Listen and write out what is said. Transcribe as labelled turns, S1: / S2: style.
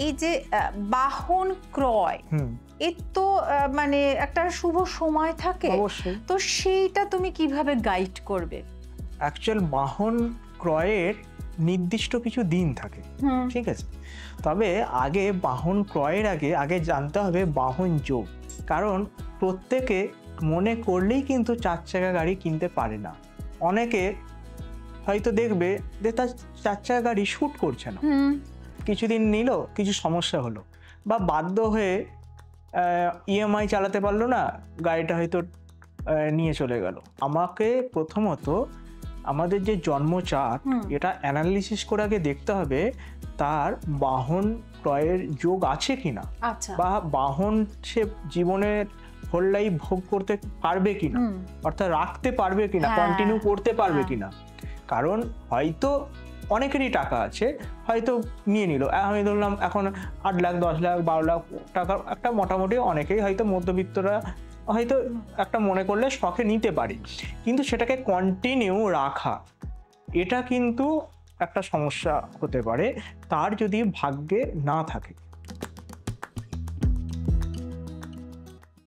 S1: এই যে বাহন ক্রয়, এর তো মানে একটা শুভ সময় থাকে,
S2: অবশ্যই।
S1: তো সেইটা তুমি কিভাবে গাইড করবে?
S2: অ্যাকচুয়াল বাহন ক্রয়ের নির্দিষ্ট কিছু দিন থাকে, ঠিক আছে। তবে আগে বাহন ক্রয়ের আগে জানতে হবে বাহন যোগ, কারণ প্রত্যেকে মনে করলেই কিন্তু 4 চাকা গাড়ি কিনতে পারে না। অনেকে হয়তো দেখবে যে তার 4 চাকা গাড়ি শ্যুট করছে না, কিছুদিন নিল, কিছু সমস্যা হলো, বা বাধ্য হয়ে ইএমআই চালাতে পারলো না, গাড়িটা হয়তো নিয়ে চলে গেল। আমাকে প্রথমত আমাদের যে জন্মচার্ট, এটা অ্যানালিসিস করে আগে দেখতে হবে তার বাহন ক্রয়ের যোগ আছে কিনা, বা বাহন সে জীবনের হোল লাইফ ভোগ করতে পারবে কিনা, অর্থাৎ রাখতে পারবে কিনা, কন্টিনিউ করতে পারবে কিনা। কারণ হয়তো অনেকেরই টাকা আছে, হয়তো নিয়ে নিল, আমি ধরলাম এখন 8 লাখ 10 লাখ 12 লাখ টাকা একটা মোটামুটি অনেকেই হয়তো মধ্যবিত্তরা হয়তো একটা মনে করলে শখে নিতে পারি, কিন্তু সেটাকে কন্টিনিউ রাখা এটা কিন্তু একটা সমস্যা হতে পারে তার যদি ভাগ্যে না থাকে।